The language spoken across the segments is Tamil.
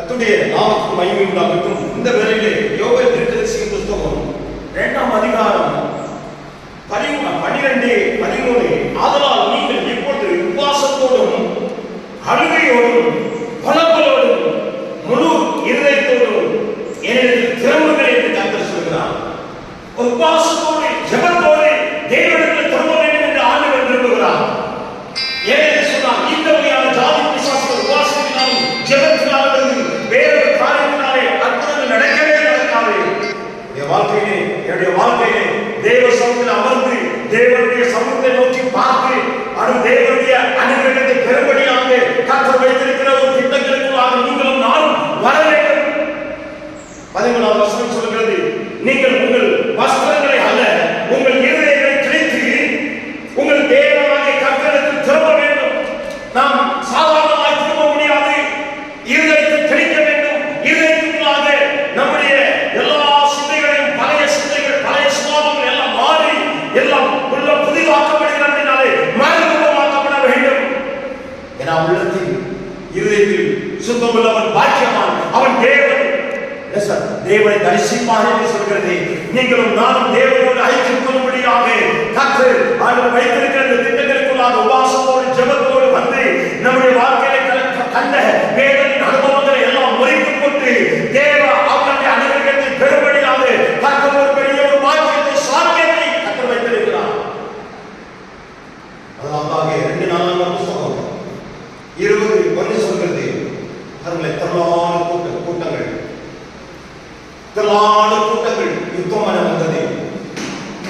கர்த்தருடைய நாமத்துக்கு மகிமை உண்டாகட்டும். இந்த வேளையிலே யோவேல் தீர்க்கதரிசியின் புத்தகம் 2ஆம் அதிகாரம் 12-13 ஆதலால் நீங்கள் இப்பொழுது உபவாசத்தோடும் அழுகையோடும் புலம்பலோடும் முழு இருதயத்தோடும் என்னிடத்தில் திரும்புங்கள் என்று கர்த்தர் சொல்கிறார். உபவாசத்தோடு ஜெபத்தோடு தேவனிடத்தில் திரும்ப வேண்டும் என்று ஆண்டவர் விரும்புகிறார். ஏனென்று சொன்னால் இந்த வகையான ஜாதி பிசாசுகள் உபவாசத்தினாலும் ஜெபத்தினாலும் வேறு காரியத்தினாலே அற்புதங்கள் நடக்கவே நடக்காது. என்னுடைய வாழ்க்கையிலே தேவ சமூகத்தில் அமர்ந்து தேவனுடைய சமூகத்தை நோக்கி பார்த்து அது தேவனுடைய அனுகிரகத்தை பெறும்படியாக கர்த்தர் வைத்திருக்கிற ஒரு திட்டங்களுக்குள்ளாக நீங்களும் நானும் வர வேண்டும். 13ஆம் வசனம் சொல்கிறது, நீங்கள் உங்கள் வஸ்திரங்களை அல்ல உங்கள் இருதயங்களை கிழித்து உங்கள் தேவனாகிய கர்த்தரிடத்தில் திரும்ப வேண்டும். நாம் சாதாரணமாக திரும்ப முடியாது. இருதயத்தை கிழிக்க வேண்டும். இருதயத்துக்குள்ளாக நம்முடைய எல்லா சிந்தைகளையும் பழைய சிந்தைகள் பழைய சுபாவங்கள் எல்லாம் மாறி எல்லாம் உள்ள புதிதாக்கப்படுகிறதுனாலே மறுரூபமாக்கப்பட வேண்டும். ஏன்னா உள்ளத்தில் இருதயத்தில் சுத்தமுள்ளவன் பாக்கியவான், அவன் தேவன் தேவனை தரிசிப்பார் என்று சொல்கிறது. நீங்களும் நானும் தேவனோடு ஐக்கியம் கொள்ளும்படியாக கர்த்தர் ஆண்டவர் வைத்திருக்கிற திட்டங்களுக்குள்ளாக உபவாசத்தோடு ஜெபத்தோடு வந்து நம்முடைய வாழ்க்கையில கண்ட வேதனின் அனுபவங்களை எல்லாம் முறித்து போட்டு தேவ அவருடைய அனுகிரகத்தை பெறும்படியாக கர்த்தர் ஒரு பெரிய ஒரு பாக்கியத்தை சாக்கியத்தை கர்த்தர் வைத்திருக்கிறார். அதனால்தான் 2 புத்தகம் 20 சொல்கிறது, திரளான கூட்டங்கள் யுத்தமான வந்தது.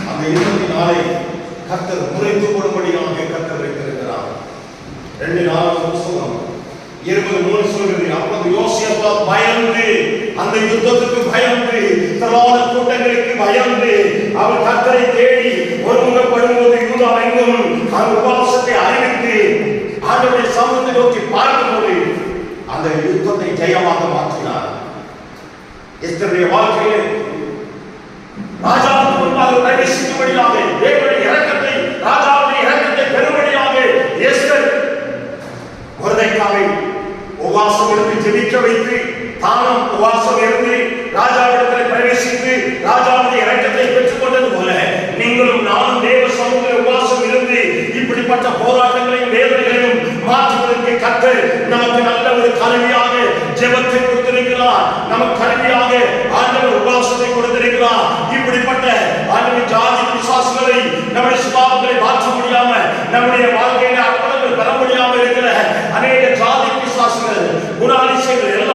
அந்த யுத்தத்தினாலே கர்த்தர் முறைத்து போடும்படியாக கர்த்தர் வைத்திருக்கிறார். 2 புத்தகம் 23 சொல்கிறது, அப்போது யோசியா பயந்து அந்த யுத்தத்துக்கு பயந்து திரளான கூட்டங்களுக்கு பயந்து அவர் கர்த்தரை தேடி ஒருமுகப்படும்போது யூதாவெங்கும் அந்த உபவாசத்தை அறிவித்து ஆண்டவருடைய சமூகத்தை நோக்கி பார்க்கும்போது அந்த யுத்தத்தை ஜெயமாக மாற்றினார். எஸ்தருடைய வாழ்க்கையிலே ராஜாவுக்கு முன்பாக பிரவேசிக்கும்படியாக தேவனுடைய இரக்கத்தை ராஜாவுடைய இரக்கத்தை பெறும்படியாக எஸ்தர் மொர்தெக்காயை உபவாசம் இருந்து ஜெபிக்க வைத்து தானும் உபவாசம் இருந்து ராஜாவிடத்தில் பிரவேசித்து ராஜாவுடைய இரக்கத்தை பெற்றுக் கொண்டது போல நீங்களும் நானும் தேவ சமூகத்தில் உபவாசம் இருந்து இப்படிப்பட்ட போராட்டங்களையும் வேதனைகளையும் மாற்றுவதற்கு கர்த்தர் நமக்கு நல்ல ஒரு கருவியாக ஜெபத்தை கொடுத்திருக்கிறார். நமக்கு கருவியாக ஆண்டவர் உபவாசத்தை கொடுத்திருக்கிறார். இப்படிப்பட்ட ஆண்டவர் ஜாதி பிசாசுகளை நம்முடைய சுபாவங்களை மாற்ற முடியாம நம்முடைய வாழ்க்கையில அற்புதங்கள் பெற முடியாம இருக்கிற அநேக ஜாதி பிசாசுகள் குணாதிசயங்கள்